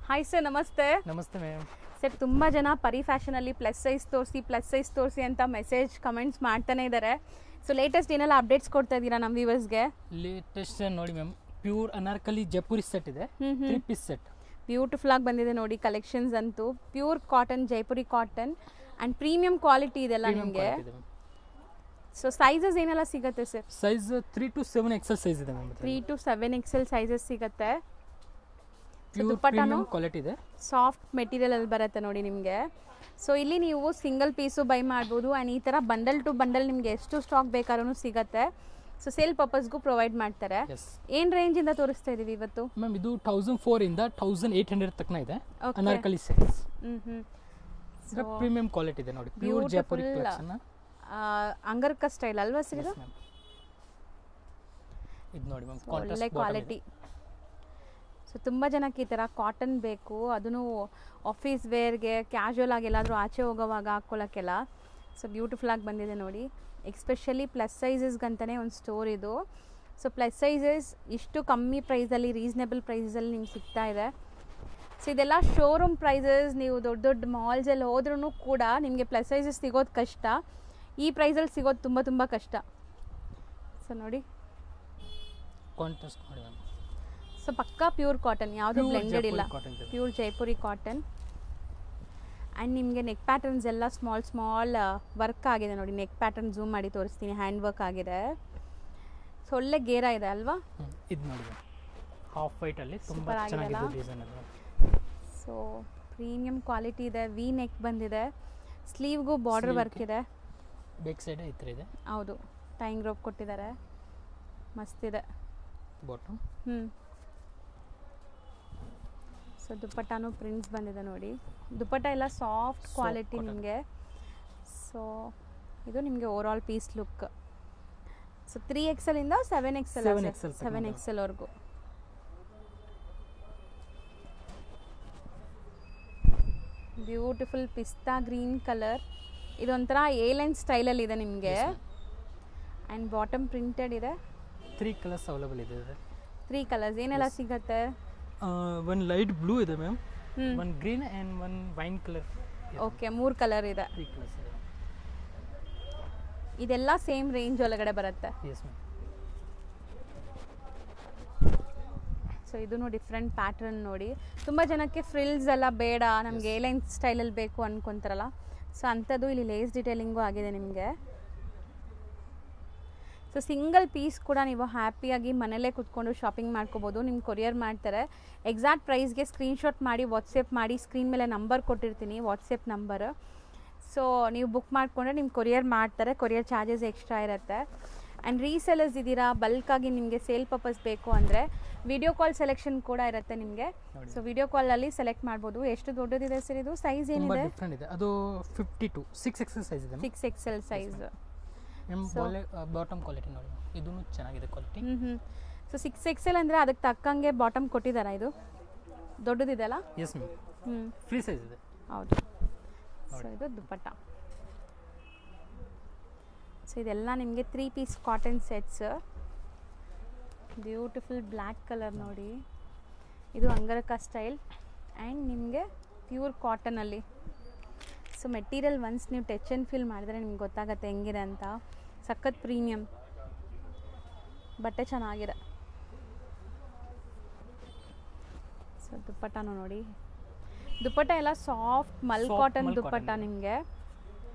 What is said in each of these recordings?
Hi sir, ನಮಸ್ತೆ. ನಮಸ್ತೆ ma'am. Sir, ತುಂಬ ಜನ ಪರಿ ಫ್ಯಾಷನಲ್ಲಿ ಪ್ಲಸ್ ಸೈಜ್ ತೋರಿಸಿ ಅಂತ ಮೆಸೇಜ್ ಕಮೆಂಟ್ಸ್ ಮಾಡ್ತಾನೆ ಇದ್ದಾರೆ. ಸೊ ಲೇಟೆಸ್ಟ್ ಏನೆಲ್ಲ ಅಪ್ಡೇಟ್ಸ್ ಕೊಡ್ತಾ ಇದ್ದೀರಾ ನಮ್ಮ ವ್ಯೂವರ್ಸ್ಗೆ? ಲೇಟೆಸ್ಟ್ ನೋಡಿ ma'am, pure Anarkali Jaipuri set ಇದೆ, 3 ಪೀಸ್ ಸೆಟ್. ಬ್ಯೂಟಿಫುಲ್ ಆಗಿ ಬಂದಿದೆ ನೋಡಿ ಕಲೆಕ್ಷನ್ಸ್ ಅಂತೂ. Pure cotton, Jaipuri cotton and premium quality ಇದೆಲ್ಲ ನಿಮಗೆ. ಸೊ ಸೈಜಸ್ ಏನೆಲ್ಲ ಸಿಗುತ್ತೆ sir? Size 3 to 7 XL size ಇದೆ ಮ್ಯಾಮ್. 3 to 7 XL ಸೈಜಸ್ ಸಿಗುತ್ತೆ. ಪ್ಯೂರ್ ಪ್ರೀಮಿಯಂ ಕ್ವಾಲಿಟಿ ಇದೆ, ಸಾಫ್ಟ್ ಮೆಟೀರಿಯಲ್ ಅಲ್ಲಿ ಬರುತ್ತೆ ನೋಡಿ ನಿಮಗೆ. ಸೊ ಇಲ್ಲಿ ನೀವು ಸಿಂಗಲ್ ಪೀಸು ಬೈ ಮಾಡ್ಬೋದು ಆ್ಯಂಡ್ ಈ ಥರ ಬಂಡಲ್ ಟು ಬಂಡಲ್ ನಿಮಗೆ ಎಷ್ಟು ಸ್ಟಾಕ್ ಬೇಕಾದ್ರೂ ಸಿಗುತ್ತೆ. ಸೊ ಸೇಲ್ ಪರ್ಪಸ್ಗೂ ಪ್ರೊವೈಡ್ ಮಾಡ್ತಾರೆ. ಏನು ರೇಂಜಿಂದ ತೋರಿಸ್ತಾ ಇದ್ದೀವಿ ಇವತ್ತು ಮ್ಯಾಮ್? ಇದು 1004 ಇಂದ 1800 ತನಕ ಇದೆ ಅನಾರ್ಕಲಿ ಸೆಟ್ಸ್. ಪ್ರೀಮಿಯಂ ಕ್ವಾಲಿಟಿ ಇದೆ ನೋಡಿ, ಪ್ಯೂರ್ ಜೈಪುರಿ ಕಲೆಕ್ಷನ್. ಅಂಗರ್ಕ ಸ್ಟೈಲ್ ಅಲ್ವಾ ಸರ್ ಇದು? ಇದು ನೋಡಿ ಮ್ಯಾಮ್, ಒಳ್ಳೆ ಕ್ವಾಲಿಟಿ. ಸೊ ತುಂಬ ಜನಕ್ಕೆ ಈ ಥರ ಕಾಟನ್ ಬೇಕು, ಅದನ್ನು ಆಫೀಸ್ ವೇರ್ಗೆ ಕ್ಯಾಶುವಲ್ ಆಗಿ ಎಲ್ಲಾದರೂ ಆಚೆ ಹೋಗೋವಾಗ ಹಾಕ್ಕೊಳ್ಳೋಕ್ಕೆಲ್ಲ. ಸೊ ಬ್ಯೂಟಿಫುಲ್ ಆಗಿ ಬಂದಿದೆ ನೋಡಿ. ಎಕ್ಸ್ಪೆಷಲಿ ಪ್ಲಸ್ ಸೈಜಸ್ಗಂತಲೇ ಒಂದು ಸ್ಟೋರ್ ಇದು. ಸೊ ಪ್ಲಸ್ ಸೈಜಸ್ ಇಷ್ಟು ಕಮ್ಮಿ ಪ್ರೈಸಲ್ಲಿ, ರೀಸನೇಬಲ್ ಪ್ರೈಸಲ್ಲಿ ನಿಮ್ಗೆ ಸಿಗ್ತಾ ಇದೆ. ಸೊ ಇದೆಲ್ಲ ಶೋರೂಮ್ ಪ್ರೈಸಸ್. ನೀವು ದೊಡ್ಡ ದೊಡ್ಡ ಮಾಲ್ಸಲ್ಲಿ ಹೋದ್ರೂ ಕೂಡ ನಿಮಗೆ ಪ್ಲಸ್ ಸೈಜಸ್ ಸಿಗೋದು ಕಷ್ಟ. ಈ ಪ್ರೈಸಲ್ಲಿ ಸಿಗೋದು ತುಂಬ ತುಂಬ ಕಷ್ಟ. ಸೊ ನೋಡಿ, ಕಾಂಟ್ರಾಸ್ಟ್ ನೋಡಿ ಮ್ಯಾಮ್. ಸೊ ಪಕ್ಕಾ ಪ್ಯೂರ್ ಕಾಟನ್, ಯಾವುದು ಬ್ಲೆಂಡೆಡ್ ಇಲ್ಲ, ಪ್ಯೂರ್ ಜೈಪುರಿ ಕಾಟನ್. ಆ್ಯಂಡ್ ನಿಮಗೆ ನೆಕ್ ಪ್ಯಾಟರ್ನ್ಸ್ ಎಲ್ಲ ಸ್ಮಾಲ್ ವರ್ಕ್ ಆಗಿದೆ ನೋಡಿ. ನೆಕ್ ಪ್ಯಾಟರ್ನ್ ಝೂಮ್ ಮಾಡಿ ತೋರಿಸ್ತೀನಿ, ಹ್ಯಾಂಡ್ ವರ್ಕ್ ಆಗಿದೆ. ಸೊ ಒಳ್ಳೆ ಗೇರ ಇದೆ ಅಲ್ವಾ? ಇದು ನೋಡಿ, ಹಾಫ್ ವೈಟ್ ಅಲ್ಲಿ ತುಂಬಾ ಚೆನ್ನಾಗಿದೆ ಡಿಸೈನ್ ಅದು. ಸೊ ಪ್ರೀಮಿಯಂ ಕ್ವಾಲಿಟಿ ಇದೆ. ವಿ ನೆಕ್ ಬಂದಿದೆ, ಸ್ಲೀವ್ಗೂ ಬಾರ್ಡರ್ ವರ್ಕ್ ಇದೆ. ಬ್ಯಾಕ್ ಸೈಡ್ ಈ ಥರ ಇದೆ. ಹೌದು, ಟೈಂಗ್ ರೋಪ್ ಕೊಟ್ಟಿದ್ದಾರೆ, ಮಸ್ತಿದೆ. ಬಾಟಮ್ ಸೊ ದುಪ್ಪಟ್ಟಾನು ಪ್ರಿಂಟ್ಸ್ ಬಂದಿದೆ ನೋಡಿ. ದುಪ್ಪಟ್ಟ ಎಲ್ಲ ಸಾಫ್ಟ್ ಕ್ವಾಲಿಟಿ ನಿಮಗೆ. ಸೊ ಇದು ನಿಮಗೆ over all piece look. So 3XL ಇಂದ 7XL 7XLವರೆಗೂ. ಬ್ಯೂಟಿಫುಲ್ ಪಿಸ್ತಾ ಗ್ರೀನ್ ಕಲರ್. ಇದೊಂಥರ ಏಲೈನ್ ಸ್ಟೈಲಲ್ಲಿ ಇದೆ ನಿಮಗೆ. ಆ್ಯಂಡ್ ಬಾಟಮ್ ಪ್ರಿಂಟೆಡ್ ಇದೆ. 3 ಕಲರ್ಸ್ ಅವೈಲೇಬಲ್ ಇದೆ. 3 ಕಲರ್ಸ್ ಏನೆಲ್ಲ ಸಿಗುತ್ತೆ? ಒನ್ ಲೈಟ್ ಬ್ಲೂ ಇದೆ ma'am, one green and one wine colour. Okay, 3 colour ಇದೆ. 3 ಕಲರ್ಸ್ ಇದೆ. ಇದೆಲ್ಲ ಸೇಮ್ ರೇಂಜ್ ಒಳಗಡೆ ಬರುತ್ತೆ. Yes ma'am. ಸೊ ಇದೂ ಡಿಫ್ರೆಂಟ್ ಪ್ಯಾಟ್ರನ್ ನೋಡಿ. ತುಂಬ ಜನಕ್ಕೆ ಫ್ರಿಲ್ಸ್ ಎಲ್ಲ ಬೇಡ, ನಮಗೆ ಏಲೈನ್ ಸ್ಟೈಲಲ್ಲಿ ಬೇಕು ಅಂದ್ಕೊತಾರಲ್ಲ. ಸೊ ಅಂಥದ್ದು ಇಲ್ಲಿ ಲೇಸ್ ಡಿಟೇಲಿಂಗು ಆಗಿದೆ ನಿಮಗೆ. ಸೊ ಸಿಂಗಲ್ ಪೀಸ್ ಕೂಡ ನೀವು ಹ್ಯಾಪಿಯಾಗಿ ಮನೇಲೇ ಕೂತ್ಕೊಂಡು ಶಾಪಿಂಗ್ ಮಾಡ್ಕೋಬೋದು. ನಿಮ್ಗೆ ಕೊರಿಯರ್ ಮಾಡ್ತಾರೆ. ಎಕ್ಸಾಕ್ಟ್ ಪ್ರೈಸ್ಗೆ ಸ್ಕ್ರೀನ್ಶಾಟ್ ಮಾಡಿ ವಾಟ್ಸಪ್ ಮಾಡಿ, ಸ್ಕ್ರೀನ್ ಮೇಲೆ ನಂಬರ್ ಕೊಟ್ಟಿರ್ತೀನಿ, ವಾಟ್ಸಪ್ ನಂಬರ್. ಸೊ ನೀವು ಬುಕ್ ಮಾಡಿಕೊಂಡ್ರೆ ನಿಮ್ಗೆ ಕೊರಿಯರ್ ಮಾಡ್ತಾರೆ. ಕೊರಿಯರ್ ಚಾರ್ಜಸ್ ಎಕ್ಸ್ಟ್ರಾ ಇರುತ್ತೆ. ಆ್ಯಂಡ್ ರೀಸೆಲರ್ಸ್ ಇದ್ದೀರಾ, ಬಲ್ಕಾಗಿ ನಿಮಗೆ ಸೇಲ್ ಪರ್ಪಸ್ ಬೇಕು ಅಂದರೆ ವಿಡಿಯೋ ಕಾಲ್ ಸೆಲೆಕ್ಷನ್ ಕೂಡ ಇರುತ್ತೆ ನಿಮಗೆ. ಸೊ ವಿಡಿಯೋ ಕಾಲಲ್ಲಿ ಸೆಲೆಕ್ಟ್ ಮಾಡ್ಬೋದು. ಎಷ್ಟು ದೊಡ್ಡದಿದೆ ಸರ್ ಇದು? ಸೈಜ್ ಏನಿದೆ? ಡಿಫರೆಂಟ್ ಇದೆ. ಅದು 52 6XL ಸೈಜ್ ಇದೆ. 6XL size. ಬಾಟಮ್ ಕ್ವಾಲಿಟಿ ನೋಡಿ, ಇದೂ ಚೆನ್ನಾಗಿದೆ ಕ್ವಾಲಿಟಿ. ಸೊ 6XL ಅಂದರೆ ಅದಕ್ಕೆ ತಕ್ಕಂಗೆ ಬಾಟಮ್ ಕೊಟ್ಟಿದ್ದಾರಾ? ಇದು ದೊಡ್ಡದಿದೆಯಲ್ಲ? ಎಸ್ ಮ್ಯಾಮ್, ಫ್ರೀ ಸೈಜ್ ಇದೆ. ಹೌದು. ಸೊ ಇದು ದುಪ್ಪಟ್ಟ. ಸೊ ಇದೆಲ್ಲ ನಿಮಗೆ 3 piece cotton sets. Beautiful black colour ನೋಡಿ. ಇದು ಅಂಗರಕ ಸ್ಟೈಲ್ ಆ್ಯಂಡ್ ನಿಮಗೆ ಪ್ಯೂರ್ ಕಾಟನಲ್ಲಿ. ಸೊ ಮೆಟೀರಿಯಲ್ ಒನ್ಸ್ ನೀವು ಟಚ್ ಆ್ಯಂಡ್ ಫೀಲ್ ಮಾಡಿದ್ರೆ ನಿಮ್ಗೆ ಗೊತ್ತಾಗುತ್ತೆ ಹೆಂಗಿದೆ ಅಂತ. ಸಖತ್ ಪ್ರೀಮಿಯಮ್ ಬಟ್ಟೆ, ಚೆನ್ನಾಗಿದೆ. ಸೊ ದುಪ್ಪಟ್ಟನೂ ನೋಡಿ. ದುಪ್ಪಟ್ಟ ಎಲ್ಲ ಸಾಫ್ಟ್ ಮಲ್ ಕಾಟನ್ ದುಪ್ಪಟ್ಟ ನಿಮಗೆ.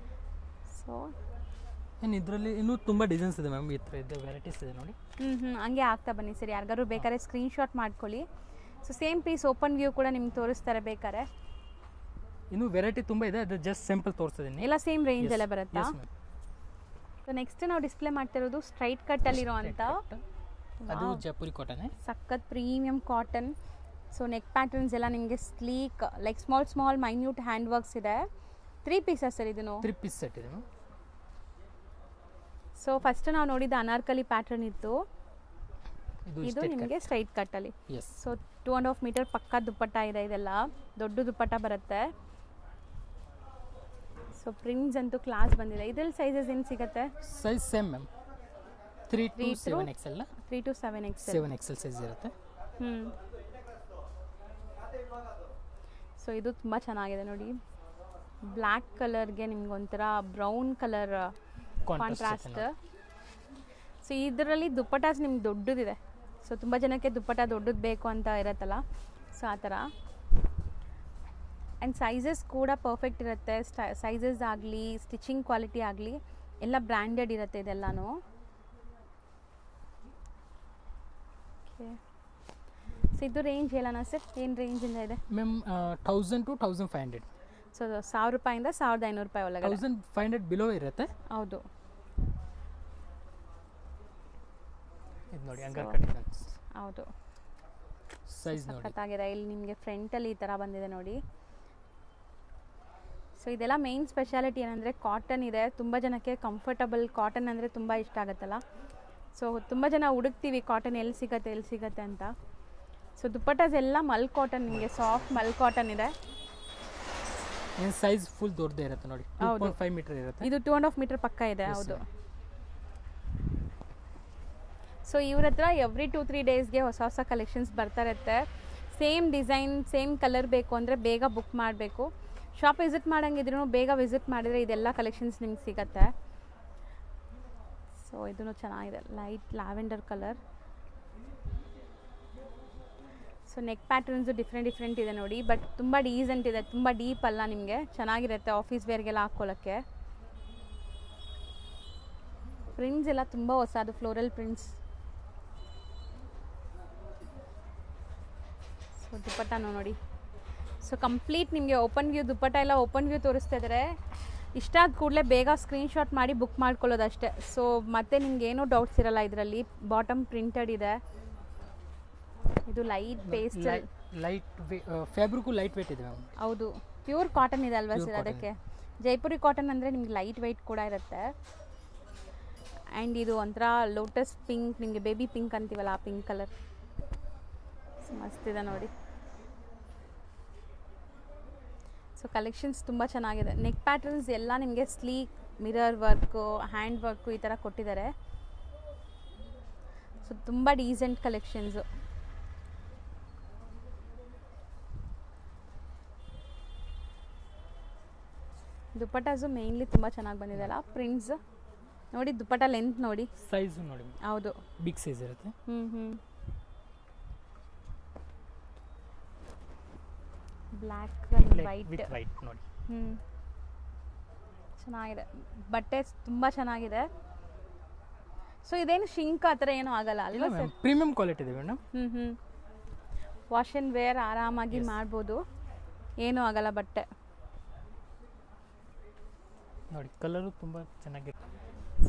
ಸೊ ಇದರಲ್ಲಿ ಇನ್ನೂ ತುಂಬ ಡಿಸೈನ್ಸ್ ಇದೆ ಮ್ಯಾಮ್. ಈ ಥರ ಇದೆ, ವೆರೈಟೀಸ್ ಇದೆ ನೋಡಿ. ಹಂಗೆ ಆಗ್ತಾ ಬನ್ನಿ ಸರ್. ಯಾರಿಗಾದ್ರು ಬೇಕಾದ್ರೆ ಸ್ಕ್ರೀನ್ಶಾಟ್ ಮಾಡ್ಕೊಳ್ಳಿ. So same piece open view ಕೂಡ ನಿಮ್ಗೆ ತೋರಿಸ್ತಾರೆ ಬೇಕಾರೆ. ಇನ್ನು ವೆರೈಟಿ ತುಂಬ ಇದೆ, ಅದು ಜಸ್ಟ್ ಸಿಂಪಲ್ ತೋರಿಸ್ತಿದ್ದೀನಿ. ಎಲ್ಲ ಸೇಮ್ ರೇಂಜ್ ಎಲ್ಲ ಬರುತ್ತಾ? ಸೊ ನೆಕ್ಸ್ಟ್ ನಾವು ಡಿಸ್ಪ್ಲೇ ಮಾಡ್ತಿರೋದು ಸ್ಟ್ರೈಟ್ ಕಟ್ಟಲ್ಲಿರೋ ಅಂತ. ಅದು ಜೈಪುರಿ ಕಾಟನ್, ಸಖತ್ premium cotton. So neck patterns ಎಲ್ಲ ನಿಮಗೆ sleek, like small minute hand works ಇದೆ. 3 ಪೀಸಸ್ ಸರ್ ಇದನ್ನು? 3 ಪೀಸ್ ಸೆಟ್ ಇದೆ. ಸೊ ಫಸ್ಟ್ ನಾವು ನೋಡಿದ ಅನಾರ್ಕಲಿ ಪ್ಯಾಟರ್ನ್ ಇತ್ತು, ಇದು ನಿಮಗೆ ಸ್ಟ್ರೈಟ್ ಕಟ್ಟಲ್ಲಿ. ಸೊ 2.5 ಮೀಟರ್ ಪಕ್ಕ ದುಪ್ಪಟ್ಟ ಇದೆ. ಇದೆಲ್ಲ ದೊಡ್ಡ ದುಪ್ಪಟ್ಟ ಬರುತ್ತೆ. ಸೊ ಪ್ರಿಂಟ್ಸ್ ಅಂತೂ ಕ್ಲಾಸ್ ಬಂದಿದೆ. ಇದರಲ್ಲಿ ಸೈಜಸ್ ಏನು ಸಿಗುತ್ತೆ? Size same ma'am, 3 to 7XL. 3 to 7XL 7XL size ಇರುತ್ತೆ. ಸೊ ಇದು ತುಂಬ ಚೆನ್ನಾಗಿದೆ ನೋಡಿ, ಬ್ಲ್ಯಾಕ್ ಕಲರ್ಗೆ ನಿಮ್ಗೊಂಥರ ಬ್ರೌನ್ ಕಲರ್ ಕಾಂಟ್ರಾಸ್ಟ್. ಸೊ ಇದರಲ್ಲಿ ದುಪ್ಪಟಾಸ್ ನಿಮ್ಗೆ ದೊಡ್ಡದಿದೆ. ಸೊ ತುಂಬ ಜನಕ್ಕೆ ದುಪ್ಪಟ ದೊಡ್ಡದು ಬೇಕು ಅಂತ ಇರುತ್ತಲ್ಲ, ಸೊ ಆ ಥರ. ಆ್ಯಂಡ್ ಸೈಜಸ್ ಕೂಡ ಪರ್ಫೆಕ್ಟ್ ಇರುತ್ತೆ. ಸೈಜಸ್ ಆಗಲಿ, ಸ್ಟಿಚಿಂಗ್ ಕ್ವಾಲಿಟಿ ಆಗಲಿ ಎಲ್ಲ ಬ್ರ್ಯಾಂಡೆಡ್ ಇರುತ್ತೆ ಇದೆಲ್ಲನೂ. ಓಕೆ, ಸೊ ಇದು ರೇಂಜ್ ಹೇಳೋಣ ಸರ್, ಏನು ರೇಂಜಿಂದ ಇದೆ ಮ್ಯಾಮ್? 1000 to 1500. ಸೊ 1000 ರೂಪಾಯಿಂದ 1500 ರೂಪಾಯಿ ಒಳಗಡೆ. 1500 ಬಿಲೋ ಇರುತ್ತೆ. ಹೌದು, ಇದು ನೋಡಿ ಅಂಗರ್ ಕಂಡೀಷನ್ಸ್. ಹೌದು, ಸೈಜ್ ನೋಡಿ ಸಖತ್ತಾಗಿದೆ. ಇಲ್ಲಿ ನಿಮಗೆ ಫ್ರಂಟಲ್ಲಿ ಈ ಥರ ಬಂದಿದೆ ನೋಡಿ. ಸೊ ಇದೆಲ್ಲ ಮೇನ್ ಸ್ಪೆಷಾಲಿಟಿ ಏನಂದರೆ ಕಾಟನ್ ಇದೆ. ತುಂಬ ಜನಕ್ಕೆ ಕಂಫರ್ಟಬಲ್ ಕಾಟನ್ ಅಂದರೆ ತುಂಬ ಇಷ್ಟ ಆಗುತ್ತಲ್ಲ. ಸೊ ತುಂಬ ಜನ ಹುಡುಕ್ತೀವಿ ಕಾಟನ್ ಎಲ್ಲಿ ಸಿಗುತ್ತೆ ಅಂತ. ಸೊ ದುಪ್ಪಟಾಸ್ ಎಲ್ಲ ಮಲ್ ಕಾಟನ್, ನಿಮಗೆ ಸಾಫ್ಟ್ ಮಲ್ ಕಾಟನ್ ಇದೆ. ಏನು ಸೈಜ್ ಫುಲ್ ದೊಡ್ಡದೇ ಇರುತ್ತೆ ನೋಡಿ, 2.5 ಮೀಟರ್ ಇರುತ್ತೆ. ಇದು 2.5 ಮೀಟರ್ ಪಕ್ಕ ಇದೆ. ಹೌದು. ಸೊ ಇವ್ರ ಹತ್ರ ಎವ್ರಿ 2-3 ಡೇಸ್ಗೆ ಹೊಸ ಕಲೆಕ್ಷನ್ಸ್ ಬರ್ತಾ ಇರುತ್ತೆ. ಸೇಮ್ ಡಿಸೈನ್, ಸೇಮ್ ಕಲರ್ ಬೇಕು ಅಂದರೆ ಬೇಗ ಬುಕ್ ಮಾಡಬೇಕು. ಶಾಪ್ ವಿಸಿಟ್ ಮಾಡೋಂಗಿದ್ರೂ ಬೇಗ ವಿಸಿಟ್ ಮಾಡಿದರೆ ಇದೆಲ್ಲ ಕಲೆಕ್ಷನ್ಸ್ ನಿಮ್ಗೆ ಸಿಗುತ್ತೆ. ಸೊ ಇದೂ ಚೆನ್ನಾಗಿದೆ, light lavender colour. So neck patterns different ಇದೆ ನೋಡಿ, ಬಟ್ ತುಂಬ ಡೀಸೆಂಟ್ ಇದೆ, ತುಂಬ ಡೀಪ್ ಅಲ್ಲ. ನಿಮಗೆ ಚೆನ್ನಾಗಿರುತ್ತೆ ಆಫೀಸ್ ವೇರ್ಗೆಲ್ಲ ಹಾಕ್ಕೊಳ್ಳೋಕ್ಕೆ. ಪ್ರಿಂಟ್ಸ್ ಎಲ್ಲ ತುಂಬ ಹೊಸದು, ಫ್ಲೋರಲ್ ಪ್ರಿಂಟ್ಸ್. ಸೊ ದುಪ್ಪಟ್ಟನೂ ನೋಡಿ. ಸೊ ಕಂಪ್ಲೀಟ್ ನಿಮಗೆ ಓಪನ್ ವ್ಯೂ, ದುಪ್ಪಟ್ಟ ಎಲ್ಲ ಓಪನ್ ವ್ಯೂ ತೋರಿಸ್ತಾ ಇದ್ದಾರೆ. ಇಷ್ಟ ಆದ ಕೂಡಲೇ ಬೇಗ ಸ್ಕ್ರೀನ್ಶಾಟ್ ಮಾಡಿ ಬುಕ್ ಮಾಡ್ಕೊಳ್ಳೋದಷ್ಟೇ. ಸೊ ಮತ್ತೆ ನಿಮ್ಗೆ ಏನೂ ಡೌಟ್ಸ್ ಇರಲ್ಲ. ಇದರಲ್ಲಿ ಬಾಟಮ್ ಪ್ರಿಂಟೆಡ್ ಇದೆ. ಇದು light paste, light fabric light weight ಇದೆ. ಹೌದು, ಪ್ಯೂರ್ ಕಾಟನ್ ಇದೆ ಅಲ್ವಾ ಸರ್? ಅದಕ್ಕೆ ಜೈಪುರಿ ಕಾಟನ್ ಅಂದರೆ ನಿಮ್ಗೆ ಲೈಟ್ ವೆಯ್ಟ್ ಕೂಡ ಇರುತ್ತೆ. ಆ್ಯಂಡ್ ಇದು ಒಂಥರ ಲೋಟಸ್ ಪಿಂಕ್, ನಿಮಗೆ ಬೇಬಿ ಪಿಂಕ್ ಅಂತೀವಲ್ಲ ಆ ಪಿಂಕ್ ಕಲರ್. ಮಸ್ತಿದೆ ನೋಡಿ. ಸೊ ಕಲೆಕ್ಷನ್ಸ್ ತುಂಬ ಚೆನ್ನಾಗಿದೆ. ನೆಕ್ ಪ್ಯಾಟರ್ನ್ಸ್ ಎಲ್ಲ ನಿಮಗೆ sleek, mirror work, hand work ಈ ಥರ ಕೊಟ್ಟಿದ್ದಾರೆ. ಸೊ ತುಂಬ ಡೀಸೆಂಟ್ ಕಲೆಕ್ಷನ್ಸು. ದುಪ್ಪಟಾಸು ಮೇನ್ಲಿ ತುಂಬ ಚೆನ್ನಾಗಿ ಬಂದಿದೆ ಅಲ್ಲ, ಪ್ರಿಂಟ್ಸ್ ನೋಡಿ. ದುಪ್ಪಟ ಲೆಂತ್ ನೋಡಿ, ಸೈಜ್ ನೋಡಿ. ಹೌದು, ಬಿಗ್ ಸೈಜ್ ಇರುತ್ತೆ. ಬ್ಲ್ಯಾಕ್ ಆ್ಯಂಡ್ ವೈಟ್ ನೋಡಿ. ಚೆನ್ನಾಗಿದೆ, ಬಟ್ಟೆ ತುಂಬ ಚೆನ್ನಾಗಿದೆ. ಸೊ ಇದೇನು ಶಿಂಕ್ ಆ ಥರ ಏನೂ ಆಗಲ್ಲ ಅಲ್ವಾ ಸರ್? ಪ್ರೀಮಿಯಂ ಕ್ವಾಲಿಟಿ ಇದೆ ಮೇಡಮ್. ವಾಶ್ ಆ್ಯಂಡ್ ವೇರ್ ಆರಾಮಾಗಿ ಮಾಡ್ಬೋದು, ಏನೂ ಆಗಲ್ಲ ಬಟ್ಟೆ. ನೋಡಿ ಕಲರು ತುಂಬ ಚೆನ್ನಾಗಿದೆ.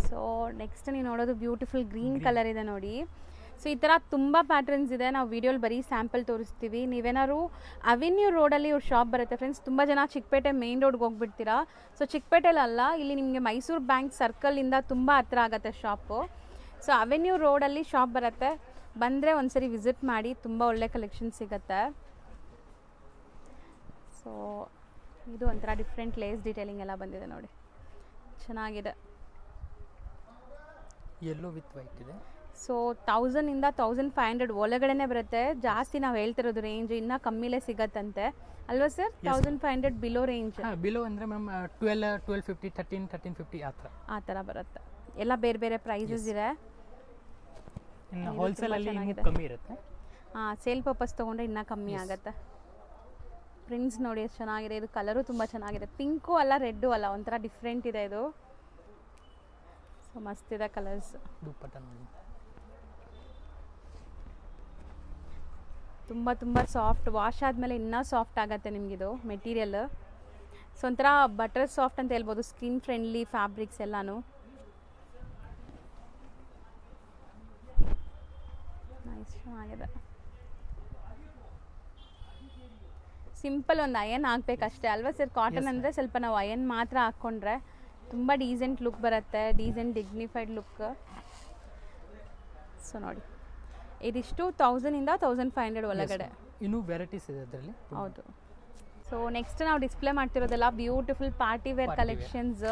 ಸೊ ನೆಕ್ಸ್ಟ್ ನೀವು ನೋಡೋದು ಬ್ಯೂಟಿಫುಲ್ ಗ್ರೀನ್ ಕಲರ್ ಇದೆ ನೋಡಿ. ಸೊ ಈ ಥರ ತುಂಬ ಪ್ಯಾಟರ್ನ್ಸ್ ಇದೆ. ನಾವು ವಿಡಿಯೋಲಿ ಬರೀ ಸ್ಯಾಂಪಲ್ ತೋರಿಸ್ತೀವಿ. ನೀವೇನಾದ್ರು ಅವೆನ್ಯೂ ರೋಡಲ್ಲಿ ಇವ್ರ ಶಾಪ್ ಬರುತ್ತೆ ಫ್ರೆಂಡ್ಸ್. ತುಂಬ ಜನ ಚಿಕ್ಕಪೇಟೆ ಮೇನ್ ರೋಡ್ಗೆ ಹೋಗ್ಬಿಡ್ತೀರಾ. ಸೊ ಚಿಕ್ಕಪೇಟೆಲಲ್ಲ, ಇಲ್ಲಿ ನಿಮಗೆ ಮೈಸೂರು ಬ್ಯಾಂಕ್ ಸರ್ಕಲಿಂದ ತುಂಬ ಹತ್ರ ಆಗುತ್ತೆ ಶಾಪು. ಸೊ ಅವೆನ್ಯೂ ರೋಡಲ್ಲಿ ಶಾಪ್ ಬರುತ್ತೆ. ಬಂದರೆ ಒಂದ್ಸರಿ ವಿಸಿಟ್ ಮಾಡಿ, ತುಂಬ ಒಳ್ಳೆ ಕಲೆಕ್ಷನ್ ಸಿಗುತ್ತೆ. ಸೊ ಇದು ಒಂಥರ ಡಿಫ್ರೆಂಟ್ ಲೇಸ್ ಡೀಟೇಲಿಂಗ್ ಎಲ್ಲ ಬಂದಿದೆ ನೋಡಿ, ಚೆನ್ನಾಗಿದೆ. ಯೆಲ್ಲೋ ವಿತ್ ವೈಟ್ ಇದೆ. ಸೊ 1000ಇಂದ 1500 ಒಳಗಡೆನೇ ಬರುತ್ತೆ. ಜಾಸ್ತಿ ನಾವು ಹೇಳ್ತಿರೋದು ರೇಂಜ್ ಇನ್ನೂ ಕಮ್ಮಿಲೇ ಸಿಗತ್ತಂತೆ ಅಲ್ವಾ ಸರ್? 1500 below range. ಬಿಲೋ ಅಂದರೆ ಮ್ಯಾಮ್ 1250, 1350 ಆ ಥರ ಬರುತ್ತೆ. ಎಲ್ಲ ಬೇರೆ ಬೇರೆ ಪ್ರೈಸಸ್ ಇದೆ. ಇನ್ನು ಹೋಲ್ಸೇಲಲ್ಲಿ ಕಮ್ಮಿ ಇರುತ್ತೆ. ಸೇಲ್ ಪರ್ಪಸ್ ತೊಗೊಂಡ್ರೆ ಇನ್ನೂ ಕಮ್ಮಿ ಆಗುತ್ತೆ. ಪ್ರಿಂಟ್ಸ್ ನೋಡಿ ಎಷ್ಟು ಚೆನ್ನಾಗಿದೆ. ಇದು ಕಲರು ತುಂಬ ಚೆನ್ನಾಗಿದೆ. ಪಿಂಕು ಅಲ್ಲ, ರೆಡ್ಡು ಅಲ್ಲ, ಒಂಥರ ಡಿಫ್ರೆಂಟ್ ಇದೆ ಇದು. So ಮಸ್ತಿದೆ colours. ದುಪ್ಪಟ್ಟ ನೋಡಿ, ತುಂಬ ಸಾಫ್ಟ್. ವಾಶ್ ಆದಮೇಲೆ ಇನ್ನೂ ಸಾಫ್ಟ್ ಆಗುತ್ತೆ ನಿಮಗಿದು ಮೆಟೀರಿಯಲ್. ಸೊ ಒಂಥರ ಬಟರ್ ಸಾಫ್ಟ್ ಅಂತ ಹೇಳ್ಬೋದು. ಸ್ಕಿನ್ ಫ್ರೆಂಡ್ಲಿ ಫ್ಯಾಬ್ರಿಕ್ಸ್ ಎಲ್ಲಾನು ನೈಸ್, ಚೆನ್ನಾಗಿದೆ. ಸಿಂಪಲ್ ಒಂದು ಅಯನ್ ಹಾಕ್ಬೇಕಷ್ಟೇ ಅಲ್ವಾ ಸರ್? ಕಾಟನ್ ಅಂದರೆ ಸ್ವಲ್ಪ ನಾವು ಅಯನ್ ಮಾತ್ರ ಹಾಕ್ಕೊಂಡ್ರೆ ತುಂಬ ಡೀಸೆಂಟ್ ಲುಕ್ ಬರುತ್ತೆ, ಡೀಸೆಂಟ್ ಡಿಗ್ನಿಫೈಡ್ ಲುಕ್. ಸೊ ನೋಡಿ, ಇದಿಷ್ಟು 1000ಇಂದ 1500 ಒಳಗಡೆ. ಇನ್ನೂ ವೆರೈಟೀಸ್ ಇದೆ ಅದರಲ್ಲಿ. ಹೌದು. ಸೊ ನೆಕ್ಸ್ಟ್ ನಾವು ಡಿಸ್ಪ್ಲೇ ಮಾಡ್ತಿರೋದೆಲ್ಲ beautiful party wear collections.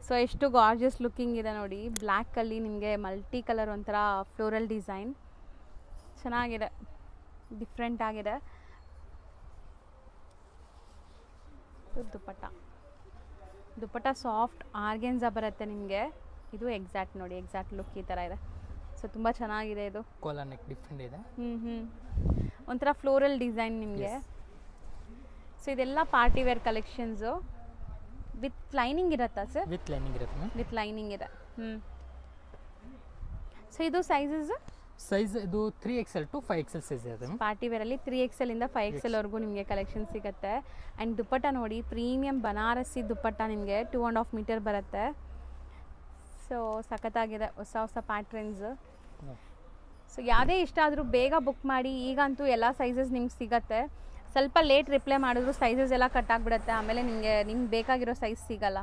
So ಎಷ್ಟು ಗಾರ್ಜಿಯಸ್ ಲುಕ್ಕಿಂಗ್ ಇದೆ ನೋಡಿ. ಬ್ಲ್ಯಾಕಲ್ಲಿ ನಿಮಗೆ ಮಲ್ಟಿ ಕಲರ್ ಒಂಥರ ಫ್ಲೋರಲ್ ಡಿಸೈನ್ ಚೆನ್ನಾಗಿದೆ, ಡಿಫ್ರೆಂಟ್ ಆಗಿದೆ. ಇದು ದುಪ್ಪಟ್ಟ ಸಾಫ್ಟ್ ಆರ್ಗೆನ್ಸಾ ಬರುತ್ತೆ ನಿಮಗೆ. ಇದು ಎಕ್ಸಾಕ್ಟ್ ನೋಡಿ, ಎಕ್ಸಾಕ್ಟ್ ಲುಕ್ ಈ ಥರ ಇದೆ. ಸೊ ತುಂಬ ಚೆನ್ನಾಗಿದೆ ಇದು. ಕಾಲರ್ ನೆಕ್ ಡಿಫ್ರೆಂಟ್ ಇದೆ. ಒಂಥರ ಫ್ಲೋರಲ್ ಡಿಸೈನ್ ನಿಮಗೆ. ಸೊ ಇದೆಲ್ಲ party wear collections. With lining ಇರುತ್ತಾ ಸರ್? ವಿತ್ ಲೈನಿಂಗ್ ಇರುತ್ತೆ ಮ್ಯಾಮ್. ವಿತ್ ಲೈನಿಂಗ್ ಇದೆ. ಸೊ ಇದು ಸೈಜಸ್? ಸೈಜ್ ಇದು 3XL to 5XL ಸೈಜ್ ಇದೆ ಮ್ಯಾಮ್. ಪಾರ್ಟಿ ವೇರಲ್ಲಿ 3XL ಇಂದ 5XL ವರೆಗೂ ನಿಮಗೆ ಕಲೆಕ್ಷನ್ ಸಿಗುತ್ತೆ. ಆ್ಯಂಡ್ ದುಪ್ಪಟ್ಟ ನೋಡಿ, ಪ್ರೀಮಿಯಂ ಬನಾರಸಿ ದುಪ್ಪಟ್ಟ ನಿಮಗೆ 2.5 ಮೀಟರ್ ಬರುತ್ತೆ. ಸೊ ಸಖತ್ತಾಗಿದೆ, ಹೊಸ ಹೊಸ ಪ್ಯಾಟ್ರನ್ಸ್. ಸೊ ಯಾವುದೇ ಇಷ್ಟ ಆದರೂ ಬೇಗ ಬುಕ್ ಮಾಡಿ. ಈಗಂತೂ ಎಲ್ಲ ಸೈಜಸ್ ನಿಮ್ಗೆ ಸಿಗುತ್ತೆ. ಸ್ವಲ್ಪ ಲೇಟ್ ರಿಪ್ಲೈ ಮಾಡಿದ್ರು ಸೈಜಸ್ ಎಲ್ಲ ಕಟ್ ಆಗಿಬಿಡುತ್ತೆ, ಆಮೇಲೆ ನಿಮ್ಗೆ ಬೇಕಾಗಿರೋ ಸೈಜ್ ಸಿಗಲ್ಲ.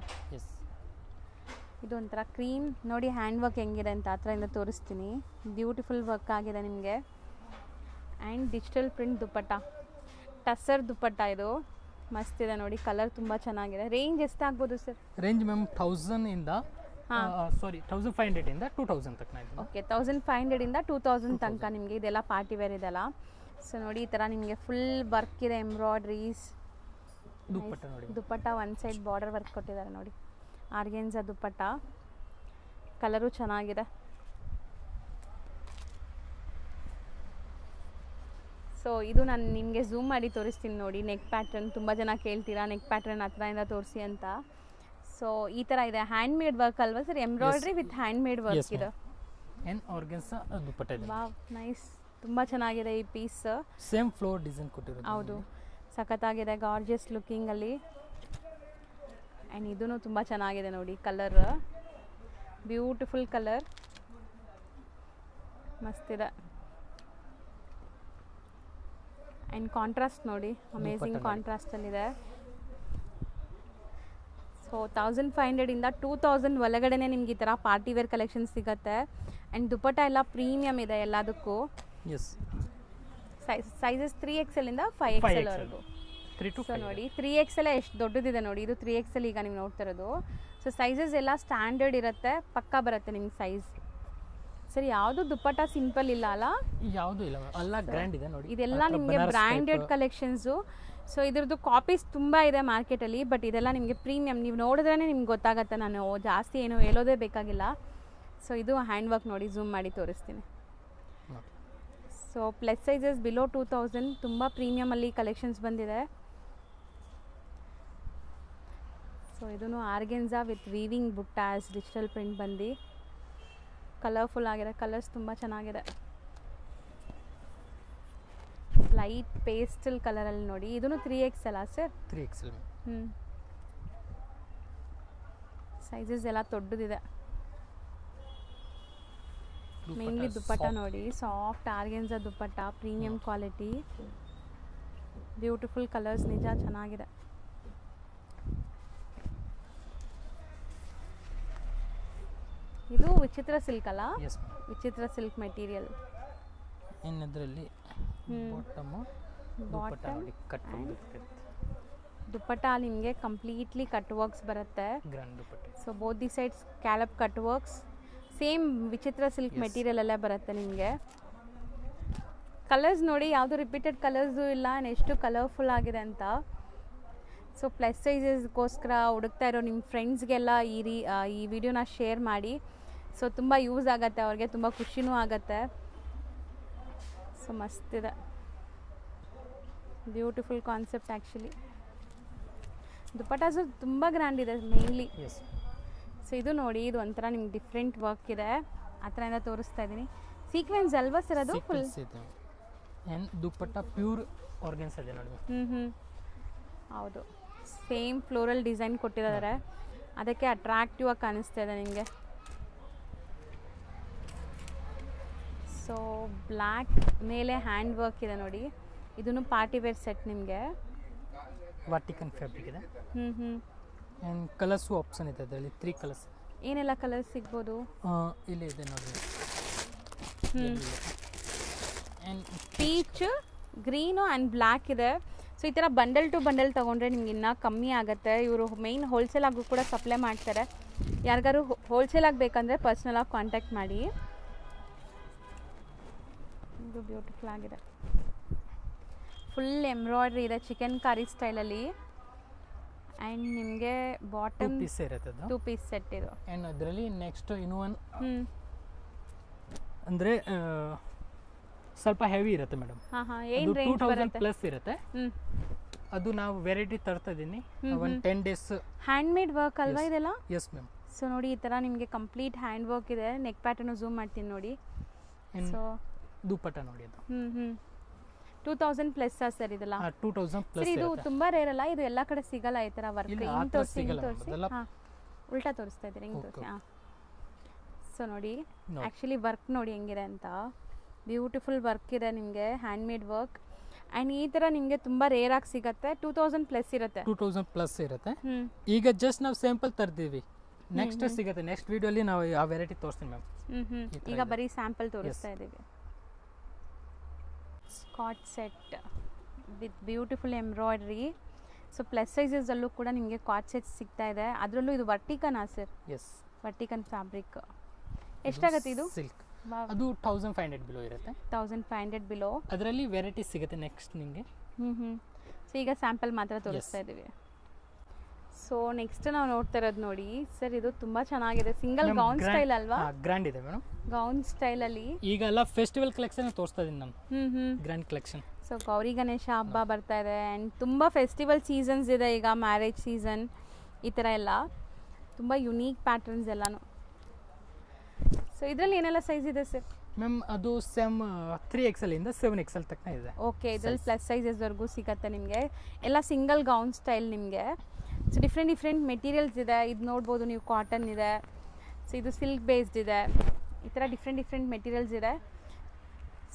ಇದು ಒಂಥರ ಕ್ರೀಮ್ ನೋಡಿ, ಹ್ಯಾಂಡ್ ವರ್ಕ್ ಹೆಂಗಿದೆ ಅಂತ ಹತ್ರದಿಂದ ತೋರಿಸ್ತೀನಿ. ಬ್ಯೂಟಿಫುಲ್ ವರ್ಕ್ ಆಗಿದೆ ನಿಮಗೆ. ಆ್ಯಂಡ್ ಡಿಜಿಟಲ್ ಪ್ರಿಂಟ್ ದುಪ್ಪಟ್ಟ, ಟಸ್ಸರ್ ದುಪ್ಪಟ್ಟ. ಇದು ಮಸ್ತಿದೆ ನೋಡಿ, ಕಲರ್ ತುಂಬ ಚೆನ್ನಾಗಿದೆ. ರೇಂಜ್ ಎಷ್ಟಾಗ್ಬೋದು ಸರ್? ರೇಂಜ್ ಮ್ಯಾಮ್ 1000 ಇಂದ 1500 ಇಂದ 2000 ತನಕ ಇದೆ. ಓಕೆ, 1500 ಇಂದ 2000 ತನಕ ನಿಮಗೆ ಇದೆಲ್ಲ ಪಾರ್ಟಿ ವೇರ್ ಇದೆಲ್ಲ. ಸೊ ನೋಡಿ ಈ ಥರ ನಿಮಗೆ ಫುಲ್ ವರ್ಕ್ ಇದೆ, ಎಂಬ್ರಾಯ್ಡ್ರೀಸ್. ದುಪ್ಪಟ್ಟ ನೋಡಿ, ದುಪ್ಪಟ್ಟ ಒನ್ ಸೈಡ್ ಬಾರ್ಡರ್ ವರ್ಕ್ ಕೊಟ್ಟಿದ್ದಾರೆ ನೋಡಿ. ಆರ್ಗೆನ್ಸಾ ದುಪ್ಪಟ್ಟ, ಕಲರು ಚೆನ್ನಾಗಿದೆ. ಸೊ ಇದು ನಾನು ನಿಮಗೆ ಝೂಮ್ ಮಾಡಿ ತೋರಿಸ್ತೀನಿ ನೋಡಿ. ನೆಕ್ ಪ್ಯಾಟ್ರನ್ ತುಂಬ ಜನ ಕೇಳ್ತೀರಾ, ನೆಕ್ ಪ್ಯಾಟ್ರನ್ ಹತ್ರದಿಂದ ತೋರಿಸಿ ಅಂತ. ಸೊ ಈ ಥರ ಇದೆ, ಹ್ಯಾಂಡ್ ಮೇಡ್ ವರ್ಕ್ ಅಲ್ವಾ sir? Embroidery with hand made work ಇದೆ. ಆರ್ಗೆನ್ಸಾ ದುಪ್ಪಟ್ಟ ಇದೆ. ವಾವ್, ನೈಸ್, ತುಂಬ ಚೆನ್ನಾಗಿದೆ ಈ ಪೀಸ್. ಸೇಮ್ ಫ್ಲೋರ್ ಡಿಸೈನ್ ಕೊಟ್ಟಿರೋದು. ಹೌದು, ಸಖತ್ತಾಗಿದೆ, ಗಾರ್ಜಿಯಸ್ ಲುಕ್ಕಿಂಗಲ್ಲಿ. ಆ್ಯಂಡ್ ಇದೂ ತುಂಬ ಚೆನ್ನಾಗಿದೆ ನೋಡಿ, ಕಲರ್ ಬ್ಯೂಟಿಫುಲ್ ಕಲರ್, ಮಸ್ತಿದೆ. ಆ್ಯಂಡ್ ಕಾಂಟ್ರಾಸ್ಟ್ ನೋಡಿ, ಅಮೇಝಿಂಗ್ ಕಾಂಟ್ರಾಸ್ಟಲ್ಲಿದೆ. ಸೊ 1500 ಇಂದ 2000 ಒಳಗಡೆನೆ ನಿಮ್ಗೆ ಈ ಥರ ಪಾರ್ಟಿ ವೇರ್ ಕಲೆಕ್ಷನ್ ಸಿಗುತ್ತೆ. ಆ್ಯಂಡ್ ದುಪ್ಪಟ್ಟ ಎಲ್ಲ ಪ್ರೀಮಿಯಮ್ ಇದೆ ಎಲ್ಲದಕ್ಕೂ. ಸೈಜಸ್ 3XL ಇಂದ 5XL ವರೆಗೂ. ಸೊ ನೋಡಿ 3XL ಎಷ್ಟು ದೊಡ್ಡದಿದೆ ನೋಡಿ, ಇದು 3XL ಈಗ ನೀವು ನೋಡ್ತಿರೋದು. ಸೊ ಸೈಜಸ್ ಎಲ್ಲ ಸ್ಟ್ಯಾಂಡರ್ಡ್ ಇರುತ್ತೆ, ಪಕ್ಕ ಬರುತ್ತೆ ನಿಮ್ಗೆ ಸೈಜ್. ಸರಿ, ಯಾವುದು ದುಪ್ಪಟ್ಟ ಸಿಂಪಲ್ ಇಲ್ಲ ಅಲ್ಲ? ಯಾವುದು ಇಲ್ಲ, ಎಲ್ಲ ಗ್ರ್ಯಾಂಡ್ ಇದೆ ನೋಡಿ. ಇದೆಲ್ಲ ನಿಮಗೆ ಬ್ರ್ಯಾಂಡೆಡ್ ಕಲೆಕ್ಷನ್ಸು. ಸೊ ಇದ್ರದ್ದು ಕಾಪೀಸ್ ತುಂಬ ಇದೆ ಮಾರ್ಕೆಟಲ್ಲಿ, ಬಟ್ ಇದೆಲ್ಲ ನಿಮಗೆ ಪ್ರೀಮಿಯಮ್. ನೀವು ನೋಡಿದ್ರೇ ನಿಮ್ಗೆ ಗೊತ್ತಾಗುತ್ತೆ, ನಾನು ಜಾಸ್ತಿ ಏನು ಹೇಳೋದೇ ಬೇಕಾಗಿಲ್ಲ. ಸೊ ಇದು ಹ್ಯಾಂಡ್ ವರ್ಕ್ ನೋಡಿ, ಝೂಮ್ ಮಾಡಿ ತೋರಿಸ್ತೀನಿ. ಸೊ ಪ್ಲಸ್ ಸೈಜಸ್ ಬಿಲೋ 2000 ತುಂಬ ಪ್ರೀಮಿಯಮಲ್ಲಿ ಕಲೆಕ್ಷನ್ಸ್ ಬಂದಿದೆ. ಸೊ ಇದೂ organza with weaving buttas digital print ಬಂದು ಕಲರ್ಫುಲ್ ಆಗಿದೆ. ಕಲರ್ಸ್ ತುಂಬ ಚೆನ್ನಾಗಿದೆ, ಲೈಟ್ ಪೇಸ್ಟಲ್ ಕಲರಲ್ಲಿ ನೋಡಿ. ಇದೂ 3XL ಸರ್? 3XL. ಸೈಜಸ್ ಎಲ್ಲ ದೊಡ್ಡದಿದೆ. ಮೇನ್ಲಿ ದುಪ್ಪಟ್ಟ ನೋಡಿ, ಸಾಫ್ಟ್ ಆರ್ಗೆನ್ಸಾ ದುಪ್ಪಟ್ಟ, ಪ್ರೀಮಿಯಂ ಕ್ವಾಲಿಟಿ, ಬ್ಯೂಟಿಫುಲ್ ಕಲರ್ಸ್, ನಿಜ ಚೆನ್ನಾಗಿದೆ. ಇದು ವಿಚಿತ್ರ ಸಿಲ್ಕ್ ಅಲ್ಲ? ವಿಚಿತ್ರ ಸಿಲ್ಕ್ ಮೆಟೀರಿಯಲ್. ಇದರಲ್ಲಿ ದುಪ್ಪಟ್ಟ ನಿಮಗೆ ಕಂಪ್ಲೀಟ್ಲಿ ಕಟ್ ವರ್ಕ್ಸ್ ಬರುತ್ತೆ. Grand dupatta. So both the sides scallop cut works, same Vichitra silk material ಎಲ್ಲ ಬರುತ್ತೆ ನಿಮಗೆ. ಕಲರ್ಸ್ ನೋಡಿ, ಯಾವುದು ರಿಪೀಟೆಡ್ ಕಲರ್ಸು ಇಲ್ಲ, ಎಷ್ಟು ಕಲರ್ಫುಲ್ ಆಗಿದೆ ಅಂತ. ಸೊ ಪ್ಲಸ್ ಸೈಜಸ್ಗೋಸ್ಕರ ಹುಡುಕ್ತಾ ಇರೋ ನಿಮ್ಮ ಫ್ರೆಂಡ್ಸ್ಗೆಲ್ಲ ಈ ವಿಡಿಯೋನ ಶೇರ್ ಮಾಡಿ. ಸೊ ತುಂಬ ಯೂಸ್ ಆಗುತ್ತೆ ಅವ್ರಿಗೆ, ತುಂಬ ಖುಷಿನೂ ಆಗುತ್ತೆ. ಸೊ ಮಸ್ತಿದೆ, ಬ್ಯೂಟಿಫುಲ್ ಕಾನ್ಸೆಪ್ಟ್ ಆ್ಯಕ್ಚುಲಿ. ದುಪ್ಪಟ್ಟಾಸು ತುಂಬ ಗ್ರ್ಯಾಂಡ್ ಇದೆ ಮೇನ್ಲಿ. ಸೊ ಇದು ನೋಡಿ, ಇದು ಒಂಥರ ನಿಮ್ಗೆ ಡಿಫ್ರೆಂಟ್ ವರ್ಕ್ ಇದೆ, ಆ ಥರದಿಂದ ತೋರಿಸ್ತಾ ಇದ್ದೀನಿ. ಸೀಕ್ವೆನ್ಸ್ ಅಲ್ವಾ ಸರ್ ಅದು? ಫುಲ್ ದುಪ್ಪಟ್ಟ ಪ್ಯೂರ್ ಆರ್ಗೆನ್ಸಾ ಇದೆ ನೋಡಿ. ಹೌದು, ಸೇಮ್ ಫ್ಲೋರಲ್ ಡಿಸೈನ್ ಕೊಟ್ಟಿದ್ದಾರೆ, ಅದಕ್ಕೆ ಅಟ್ರಾಕ್ಟಿವ್ ಆಗಿ ಕಾಣಿಸ್ತಾ ಇದೆ ನಿಮಗೆ. ಸೊ ಬ್ಲ್ಯಾಕ್ ಮೇಲೆ ಹ್ಯಾಂಡ್ ವರ್ಕ್ ಇದೆ ನೋಡಿ. ಇದನ್ನು ಪಾರ್ಟಿ ವೇರ್ ಸೆಟ್ ನಿಮಗೆ. ವಾಟಿಕನ್ ಫ್ಯಾಬ್ರಿಕ್ ಇದೆ. ಆ್ಯಂಡ್ ಕಲರ್ಸು ಆಪ್ಷನ್ ಇದೆ ಅದರಲ್ಲಿ, 3 ಕಲರ್ಸ್. ಏನೆಲ್ಲ ಕಲರ್ಸ್ ಸಿಗ್ಬೋದು? ಇಲ್ಲಿ ಇದೆ ನೋಡಿ, ಪೀಚ್, ಗ್ರೀನು ಆ್ಯಂಡ್ ಬ್ಲ್ಯಾಕ್ ಇದೆ. ಸೊ ಈ ಥರ ಬಂಡಲ್ ಟು ಬಂಡಲ್ ತೊಗೊಂಡ್ರೆ ನಿಮ್ಗೆ ಇನ್ನೂ ಕಮ್ಮಿ ಆಗುತ್ತೆ. ಇವರು ಮೇಯ್ನ್ ಹೋಲ್ಸೇಲಾಗೂ ಕೂಡ ಸಪ್ಲೈ ಮಾಡ್ತಾರೆ. ಯಾರಿಗಾರು ಹೋಲ್ಸೇಲಾಗಿ ಬೇಕಂದರೆ ಪರ್ಸ್ನಲಾಗಿ ಕಾಂಟ್ಯಾಕ್ಟ್ ಮಾಡಿ. ಇದು ಬ್ಯೂಟಿಫುಲ್ ಆಗಿದೆ, ಫುಲ್ ಎಂಬ್ರಾಯ್ಡ್ರಿ ಇದೆ ಚಿಕನ್ ಕಾರಿ ಸ್ಟೈಲಲ್ಲಿ. ಆ್ಯಂಡ್ ನಿಮಗೆ ಬಾಟಮ್ ಪೀಸ್ ಇರುತ್ತೆ ಅದು 2 ಪೀಸ್ ಸೆಟ್ ಇದು. ಆ್ಯಂಡ್ ಅದರಲ್ಲಿ ನೆಕ್ಸ್ಟ್ ಇನ್ನೂ ಒಂದು ಹ್ಞೂ ಅಂದರೆ ಸ್ವಲ್ಪ ಹೆವಿ ಇರುತ್ತೆ ಮೇಡಮ್. ಹಾಂ ಹಾಂ ಏನು ರೇಂಜ್ 2000 ಬರುತ್ತೆ? ಪ್ಲಸ್ ಇರುತ್ತೆ. ಹ್ಞೂ ಅದು ನಾವು ವೆರೈಟಿ ತರ್ತಾ ಇದ್ದೀನಿ ಒಂದು 10 ಡೇಸ್. ಹ್ಯಾಂಡ್ಮೇಡ್ ವರ್ಕ್ ಅಲ್ವಾ ಇದೆಲ್ಲ? S ma'am. ಸೊ ನೋಡಿ ಈ ಥರ ನಿಮಗೆ ಕಂಪ್ಲೀಟ್ ಹ್ಯಾಂಡ್ ವರ್ಕ್ ಇದೆ. ನೆಕ್ ಪ್ಯಾಟರ್ನು ಝೂಮ್ ಮಾಡ್ತೀನಿ ನೋಡಿ. ಸೊ ದುಪ್ಪಟ್ಟ ನೋಡಿ ಅದು. 2000 ಪ್ಲಸ್ ಸರ್ ಇದೆಲ್ಲ? 2000 ಸರ್ ಪ್ಲಸ್ ಇದು ತುಂಬ ರೇರ್ ಅಲ್ಲ, ಇದು ಎಲ್ಲ ಕಡೆ ಸಿಗಲ್ಲ ಈ ಥರ ವರ್ಕ್. ಇಲ್ಲ, ಆ ಹಿಂಗೆ ಥರ ತೋರಿಸಿ ಹಿಂಗೆ ಸಿಗಲ್ಲ ತೋರಿಸಿ. ಅದೆಲ್ಲ. ಹಾಂ ಉಲ್ಟಾ ತೋರಿಸ್ತಾ ಇದ್ದೀರಿ, ಹಿಂಗೆ ತೋರಿಸಿ. ಹಾಂ ಸೊ ನೋಡಿ ನೋಡಿ. ಆ್ಯಕ್ಚುಲಿ ವರ್ಕ್ ನೋಡಿ ಹೆಂಗಿದೆ ಅಂತ. ಬ್ಯೂಟಿಫುಲ್ ವರ್ಕ್ ಇದೆ ನಿಮಗೆ, ಹ್ಯಾಂಡ್ಮೇಡ್ ವರ್ಕ್. ಆ್ಯಂಡ್ ಈ ಥರ ನಿಮಗೆ ತುಂಬ ರೇರಾಗಿ ಸಿಗುತ್ತೆ. 2000 ಪ್ಲಸ್ ಇರುತ್ತೆ. 2000 ಪ್ಲಸ್ ಇರುತ್ತೆ. ಹ್ಞೂ ಈಗ ಜಸ್ಟ್ ನಾವು ಸ್ಯಾಂಪಲ್ ತರ್ತೀವಿ, ನೆಕ್ಸ್ಟ್ ಸಿಗುತ್ತೆ. ನೆಕ್ಸ್ಟ್ ವಿಡಿಯೋಲಿ ನಾವು ಆ ವೆರೈಟಿ ತೋರಿಸ್ತೀನಿ ಮ್ಯಾಮ್. ಈಗ ಬರೀ ಸ್ಯಾಂಪಲ್ ತೋರಿಸ್ತಾ ಇದ್ದೀವಿ. ಸ್ಕಾಟ್ set with beautiful embroidery. So plus ಸೈಜಸಲ್ಲೂ ಕೂಡ ನಿಮಗೆ ಕಾಟ್ ಸೆಟ್ ಸಿಗ್ತಾ ಇದೆ. ಅದರಲ್ಲೂ ಇದು ವರ್ಟಿಕನಾ ಸರ್? ಎಸ್, ವರ್ಟಿಕನ್ ಫ್ಯಾಬ್ರಿಕ್. ಎಷ್ಟಾಗುತ್ತೆ ಇದು? ಸಿಲ್ಕ್ ಅದು 1500 ಬಿಲೋ ಇರುತ್ತೆ. 1500 ಬಿಲೋ. ಅದರಲ್ಲಿ ವೆರೈಟಿ ಸಿಗುತ್ತೆ ನೆಕ್ಸ್ಟ್ ನಿಮಗೆ. ಸೊ ಈಗ ಸ್ಯಾಂಪಲ್ ಮಾತ್ರ ತೋರಿಸ್ತಾ ಇದ್ದೀವಿ. ಸೊ ನೆಕ್ಸ್ಟ್ ನಾವು ನೋಡ್ತಾ ಇರೋದು ನೋಡಿ ಸರ್, ಇದು ತುಂಬ ಚೆನ್ನಾಗಿದೆ. ಸಿಂಗಲ್ ಗೌನ್ ಸ್ಟೈಲ್ ಅಲ್ವಾ? ಗ್ರ್ಯಾಂಡ್ ಇದೆ ಮೇಡಮ್. ಗೌನ್ ಸ್ಟೈಲಲ್ಲಿ ಈಗ ಎಲ್ಲ ಫೆಸ್ಟಿವಲ್ ಕಲೆಕ್ಷನ್ ತೋರಿಸ್ತಾ ಇದ್ದೀನಿ ನಾನು. Grand collection. So Gauri Ganesha ಹಬ್ಬ ಬರ್ತಾ ಇದೆ ಆ್ಯಂಡ್ ತುಂಬ ಫೆಸ್ಟಿವಲ್ ಸೀಸನ್ಸ್ ಇದೆ ಈಗ, ಮ್ಯಾರೇಜ್ ಸೀಸನ್ ಈ ಥರ ಎಲ್ಲ ತುಂಬ ಯುನೀಕ್ ಪ್ಯಾಟರ್ನ್ಸ್ ಎಲ್ಲನೂ. ಸೊ ಇದರಲ್ಲಿ ಏನೆಲ್ಲ ಸೈಜ್ ಇದೆ ಸರ್? ಮ್ಯಾಮ್ ಅದು 3XL ಇಂದ 7XL ತನಕ ಇದೆ. ಓಕೆ, ಇದರಲ್ಲಿ ಪ್ಲಸ್ ಸೈಜಸ್ವರೆಗೂ ಸಿಗುತ್ತೆ ನಿಮಗೆ. ಎಲ್ಲ ಸಿಂಗಲ್ ಗೌನ್ ಸ್ಟೈಲ್ ನಿಮಗೆ. ಸೊ ಡಿಫ್ರೆಂಟ್ ಮೆಟೀರಿಯಲ್ಸ್ ಇದೆ. ಇದು ನೋಡ್ಬೋದು ನೀವು, ಕಾಟನ್ ಇದೆ, ಸೊ ಇದು ಸಿಲ್ಕ್ ಬೇಸ್ಡ್ ಇದೆ. ಈ ಥರ ಡಿಫ್ರೆಂಟ್ ಮೆಟೀರಿಯಲ್ಸ್ ಇದೆ.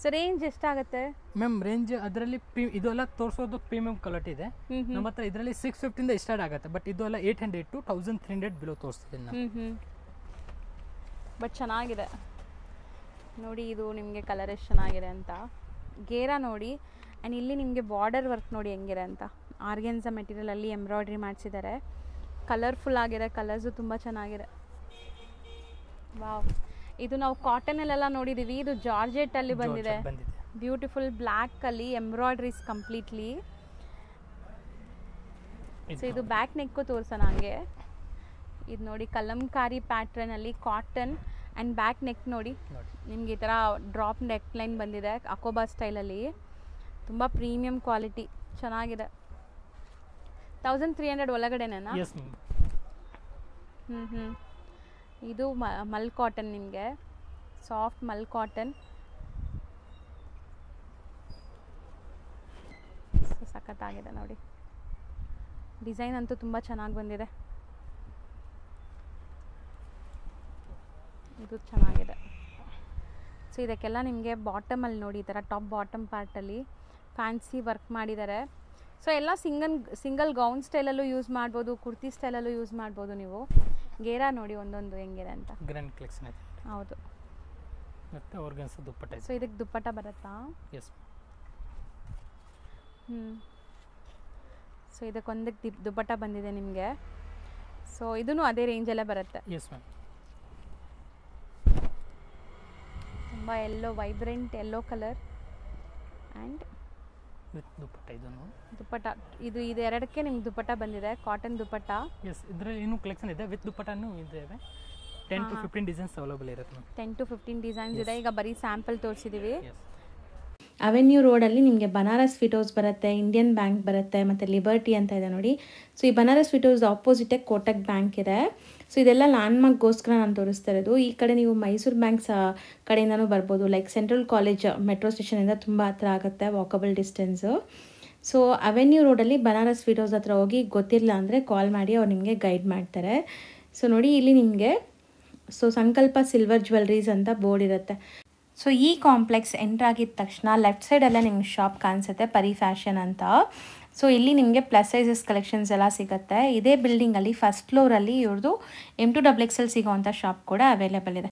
ಸೊ ರೇಂಜ್ ಎಷ್ಟಾಗುತ್ತೆ ಮ್ಯಾಮ್? ರೇಂಜ್ ಅದರಲ್ಲಿ ಇದೆಲ್ಲ ತೋರಿಸೋದು ಪ್ರೀಮಿಯಂ ಕ್ವಾಲಿಟಿ ಇದೆ ನಮ್ಮ ಹತ್ರ. ಇದರಲ್ಲಿ 650 ಇಂದ ಸ್ಟಾರ್ಟ್ ಆಗುತ್ತೆ, ಬಟ್ ಇದು ಎಲ್ಲ 800 to 1300 ಬಿಲೋ ತೋರಿಸ್ತಿದ್ದೀನಿ ನಾನು. ಬಟ್ ಚೆನ್ನಾಗಿದೆ ನೋಡಿ. ಇದು ನಿಮಗೆ ಕಲರ್ ಎಷ್ಟು ಚೆನ್ನಾಗಿದೆ ಅಂತ. ಗೇರಾ ನೋಡಿ. ಆ್ಯಂಡ್ ಇಲ್ಲಿ ನಿಮಗೆ ಬಾರ್ಡರ್ ವರ್ಕ್ ನೋಡಿ ಹೆಂಗಿದೆ ಅಂತ. ಆರ್ಗೆನ್ಸಾ ಮೆಟೀರಿಯಲಲ್ಲಿ ಎಂಬ್ರಾಯ್ಡ್ರಿ ಮಾಡಿಸಿದ್ದಾರೆ. ಕಲರ್ಫುಲ್ ಆಗಿದೆ, ಕಲರ್ಸು ತುಂಬ ಚೆನ್ನಾಗಿದೆ. ವಾವ್, ಇದು ನಾವು ಕಾಟನಲ್ಲೆಲ್ಲ ನೋಡಿದ್ದೀವಿ. ಇದು ಜಾರ್ಜೆಟ್ಟಲ್ಲಿ ಬಂದಿದೆ. ಬ್ಯೂಟಿಫುಲ್ ಬ್ಲ್ಯಾಕಲ್ಲಿ ಎಂಬ್ರಾಯ್ಡ್ರೀಸ್ ಕಂಪ್ಲೀಟ್ಲಿ. ಸೊ ಇದು ಬ್ಯಾಕ್ ನೆಕ್ಕು ತೋರಿಸೋಣ ನನಗೆ. ಇದು ನೋಡಿ ಕಲಂಕಾರಿ ಪ್ಯಾಟ್ರನಲ್ಲಿ ಕಾಟನ್ ಆ್ಯಂಡ್ ಬ್ಯಾಕ್ ನೆಕ್ ನೋಡಿ ನಿಮ್ಗೆ ಈ ಥರ ಡ್ರಾಪ್ ನೆಕ್ ಲೈನ್ ಬಂದಿದೆ ಅಕೋಬಾ ಸ್ಟೈಲಲ್ಲಿ. ತುಂಬ ಪ್ರೀಮಿಯಂ ಕ್ವಾಲಿಟಿ, ಚೆನ್ನಾಗಿದೆ. 1300 ಒಳಗಡೆನೇನಾ? ಇದು ಮಲ್ ಕಾಟನ್, ನಿಮಗೆ ಸಾಫ್ಟ್ ಮಲ್ ಕಾಟನ್. ಸಖತ್ತಾಗಿದೆ ನೋಡಿ. ಡಿಸೈನ್ ಅಂತೂ ತುಂಬ ಚೆನ್ನಾಗಿ ಬಂದಿದೆ. ಇದು ಚೆನ್ನಾಗಿದೆ. ಸೊ ಇದಕ್ಕೆಲ್ಲ ನಿಮಗೆ ಬಾಟಮಲ್ಲಿ ನೋಡಿ ಈ ಥರ ಟಾಪ್ ಬಾಟಮ್ ಪಾರ್ಟಲ್ಲಿ ಫ್ಯಾನ್ಸಿ ವರ್ಕ್ ಮಾಡಿದ್ದಾರೆ. ಸೊ ಎಲ್ಲ ಸಿಂಗಲ್ ಗೌನ್ ಸ್ಟೈಲಲ್ಲೂ ಯೂಸ್ ಮಾಡ್ಬೋದು, ಕುರ್ತಿ ಸ್ಟೈಲಲ್ಲೂ ಯೂಸ್ ಮಾಡ್ಬೋದು ನೀವು. ಗೇರಾ ನೋಡಿ ಒಂದೊಂದು ಹೆಂಗಿದೆ ಅಂತ. ಗ್ರ್ಯಾಂಡ್ ಕಲೆಕ್ಷನ್ ಇದೆ. ಹೌದು. ಮತ್ತೆ ಆರ್ಗನ್ಸಾ ದುಪ್ಪಟ್ಟ ಇದೆ. ಸೊ ಇದಕ್ಕೆ ದುಪ್ಪಟ್ಟ ಬರುತ್ತಾ? ಎಸ್. ಸೊ ಇದಕ್ಕೊಂದಕ್ಕೆ ದುಪ್ಪಟ್ಟ ಬಂದಿದೆ ನಿಮಗೆ. ಸೊ ಇದೂ ಅದೇ ರೇಂಜಲ್ಲೇ ಬರುತ್ತೆ. Yes ma'am. ತುಂಬ yellow, vibrant yellow colour and with dupatta. ಇದನ್ನು ದುಪ್ಪಟ್ಟ ಇದು ಎರಡಕ್ಕೆ ನಿಮ್ಗೆ ದುಪ್ಪಟ್ಟ ಬಂದಿದೆ, ಕಾಟನ್ ದುಪ್ಪಟ್ಟ. ಎಸ್, ಇದರಲ್ಲಿ ಇನ್ನೂ ಕಲೆಕ್ಷನ್ ಇದೆ. ವಿತ್ ದುಪ್ಪಟ್ಟನೂ ಇದ್ದೇವೆ. 10 to 15 ಡಿಸೈನ್ಸ್ ಅವೈಲೇಬಲ್ ಇರುತ್ತೆ. 10 to 15 ಡಿಸೈನ್ಸ್ ಇದೆ. ಈಗ ಬರೀ ಸ್ಯಾಂಪಲ್ ತೋರಿಸಿದ್ದೀವಿ. ಅವೆನ್ಯೂ ರೋಡಲ್ಲಿ ನಿಮಗೆ ಬನಾರಸ್ ಸ್ವೀಟ್ ಹೌಸ್ ಬರುತ್ತೆ, ಇಂಡಿಯನ್ ಬ್ಯಾಂಕ್ ಬರುತ್ತೆ, ಮತ್ತು ಲಿಬರ್ಟಿ ಅಂತ ಇದೆ ನೋಡಿ. ಸೊ ಈ ಬನಾರಸ್ ಸ್ವೀಟ್ ಹೌಸ್ ಆಪೋಸಿಟೇ ಕೋಟಕ್ ಬ್ಯಾಂಕ್ ಇದೆ. ಸೊ ಇದೆಲ್ಲ ಲ್ಯಾಂಡ್ಮಾರ್ಕ್ಗೋಸ್ಕರ ನಾನು ತೋರಿಸ್ತಾ ಇರೋದು. ಈ ಕಡೆ ನೀವು ಮೈಸೂರು ಬ್ಯಾಂಕ್ಸ್ ಕಡೆಯಿಂದನೂ ಬರ್ಬೋದು. ಲೈಕ್ ಸೆಂಟ್ರಲ್ ಕಾಲೇಜ್ ಮೆಟ್ರೋ ಸ್ಟೇಷನಿಂದ ತುಂಬ ಹತ್ರ ಆಗುತ್ತೆ, ವಾಕಬಲ್ ಡಿಸ್ಟೆನ್ಸು. ಸೊ ಅವೆನ್ಯೂ ರೋಡಲ್ಲಿ ಬನಾರಸ್ ಸ್ವೀಟ್ ಹೌಸ್ ಹತ್ರ ಹೋಗಿ ಗೊತ್ತಿಲ್ಲ ಅಂದರೆ ಕಾಲ್ ಮಾಡಿ, ಅವ್ರು ನಿಮಗೆ ಗೈಡ್ ಮಾಡ್ತಾರೆ. ಸೊ ನೋಡಿ ಇಲ್ಲಿ ನಿಮಗೆ ಸಂಕಲ್ಪ ಸಿಲ್ವರ್ ಜ್ಯುವೆಲ್ರೀಸ್ ಅಂತ ಬೋರ್ಡ್ ಇರುತ್ತೆ. ಸೊ ಈ ಕಾಂಪ್ಲೆಕ್ಸ್ ಎಂಟ್ರ್ ಆಗಿದ ತಕ್ಷಣ ಲೆಫ್ಟ್ ಸೈಡಲ್ಲೇ ನಿಮ್ಗೆ ಶಾಪ್ ಕಾಣಿಸುತ್ತೆ, ಪರಿ ಫ್ಯಾಷನ್ ಅಂತ. ಸೊ ಇಲ್ಲಿ ನಿಮಗೆ ಪ್ಲಸ್ ಸೈಜಸ್ ಕಲೆಕ್ಷನ್ಸ್ ಎಲ್ಲ ಸಿಗುತ್ತೆ. ಇದೇ ಬಿಲ್ಡಿಂಗಲ್ಲಿ ಫಸ್ಟ್ ಫ್ಲೋರಲ್ಲಿ ಇವ್ರದ್ದು M2XXL ಸಿಗೋವಂಥ ಶಾಪ್ ಕೂಡ ಅವೈಲೇಬಲ್ ಇದೆ.